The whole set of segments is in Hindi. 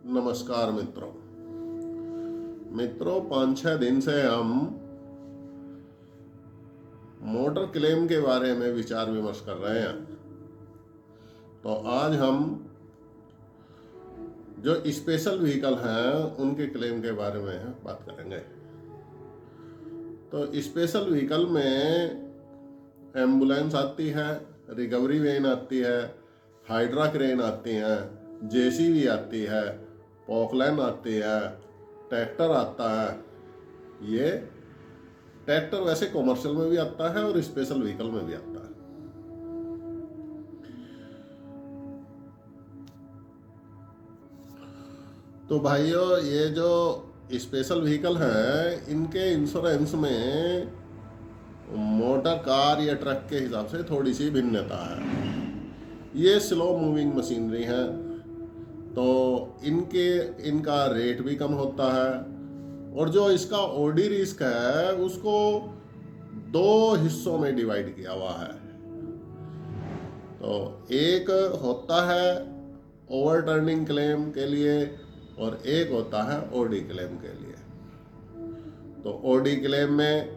नमस्कार मित्रों 5-6 दिन से हम मोटर क्लेम के बारे में विचार विमर्श कर रहे हैं। तो आज हम जो स्पेशल व्हीकल हैं उनके क्लेम के बारे में बात करेंगे। तो स्पेशल व्हीकल में एम्बुलेंस आती है, रिकवरी वैन आती है, हाइड्रा क्रेन आती है, जेसीबी आती है, पॉकलैन आती है, ट्रैक्टर आता है। ये ट्रैक्टर वैसे कॉमर्शियल में भी आता है और स्पेशल व्हीकल में भी आता है। तो भाइयों, ये जो स्पेशल व्हीकल हैं इनके इंश्योरेंस में मोटर कार या ट्रक के हिसाब से थोड़ी सी भिन्नता है। ये स्लो मूविंग मशीनरी है तो इनका रेट भी कम होता है, और जो इसका ओडी रिस्क है उसको 2 हिस्सों में डिवाइड किया हुआ है। तो एक होता है ओवरटर्निंग क्लेम के लिए और एक होता है ओडी क्लेम के लिए। तो ओडी क्लेम में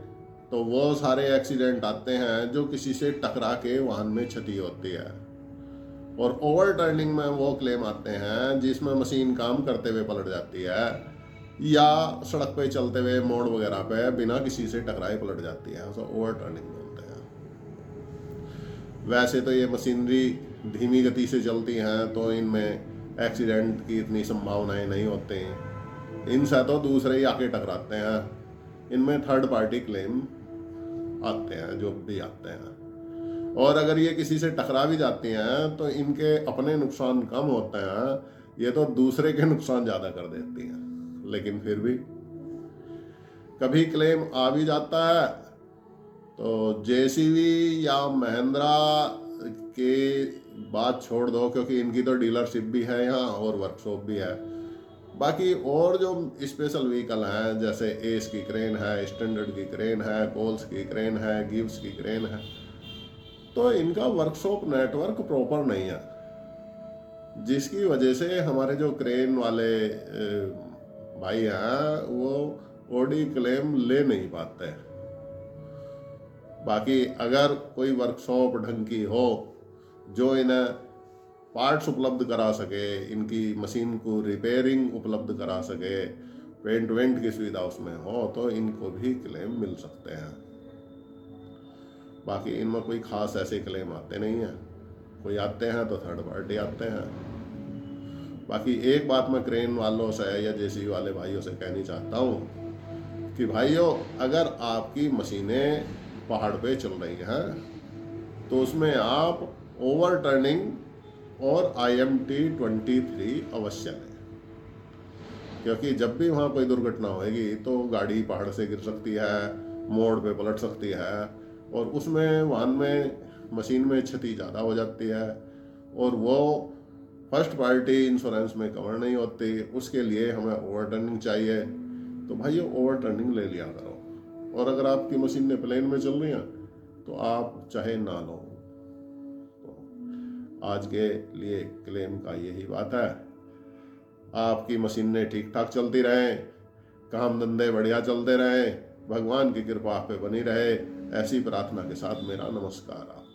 तो वो सारे एक्सीडेंट आते हैं जो किसी से टकरा के वाहन में क्षति होती है, और ओवरटर्निंग में वो क्लेम आते हैं जिसमें मशीन काम करते हुए पलट जाती है या सड़क पे चलते हुए मोड़ वगैरह पे बिना किसी से टकराए पलट जाती है, उसे ओवरटर्निंग बोलते हैं। वैसे तो ये मशीनरी धीमी गति से चलती हैं तो इनमें एक्सीडेंट की इतनी संभावनाएं नहीं होती। इनसे तो दूसरे ही आके टकराते हैं। इनमें थर्ड पार्टी क्लेम आते हैं जो भी आते हैं, और अगर ये किसी से टकरा भी जाती हैं तो इनके अपने नुकसान कम होते हैं, ये तो दूसरे के नुकसान ज़्यादा कर देती हैं। लेकिन फिर भी कभी क्लेम आ भी जाता है तो जेसीबी या महिंद्रा के बात छोड़ दो, क्योंकि इनकी तो डीलरशिप भी है यहाँ और वर्कशॉप भी है। बाकी और जो स्पेशल व्हीकल हैं जैसे एस की क्रेन है, स्टैंडर्ड की क्रेन है, कोल्स की क्रेन है, गिव्स की क्रेन है, तो इनका वर्कशॉप नेटवर्क प्रॉपर नहीं है, जिसकी वजह से हमारे जो क्रेन वाले भाई हैं वो ओडी क्लेम ले नहीं पाते। बाकी अगर कोई वर्कशॉप ढंग की हो जो इन्हें पार्ट्स उपलब्ध करा सके, इनकी मशीन को रिपेयरिंग उपलब्ध करा सके, पेंट वेंट की सुविधा उसमें हो, तो इनको भी क्लेम मिल सकते हैं। बाकी इनमें कोई खास ऐसे क्लेम आते नहीं हैं, कोई आते हैं तो थर्ड पार्टी आते हैं। बाकी एक बात मैं क्रेन वालों से या जेसीबी वाले भाइयों से कहनी चाहता हूँ कि भाइयों, अगर आपकी मशीनें पहाड़ पे चल रही हैं तो उसमें आप ओवरटर्निंग और IMT-23 अवश्य लें, क्योंकि जब भी वहाँ कोई दुर्घटना होगी तो गाड़ी पहाड़ से गिर सकती है, मोड़ पे पलट सकती है, और उसमें वाहन में मशीन में क्षति ज़्यादा हो जाती है, और वो फर्स्ट पार्टी इंश्योरेंस में कवर नहीं होती। उसके लिए हमें ओवरटर्निंग चाहिए। तो भाई ओवरटर्निंग ले लिया करो, और अगर आपकी मशीनें प्लेन में चल रही हैं तो आप चाहे ना लो। तो आज के लिए क्लेम का यही बात है। आपकी मशीनें ठीक ठाक चलती रहें, काम धंधे बढ़िया चलते रहें, भगवान की कृपा आप पे बनी रहे, ऐसी प्रार्थना के साथ मेरा नमस्कार।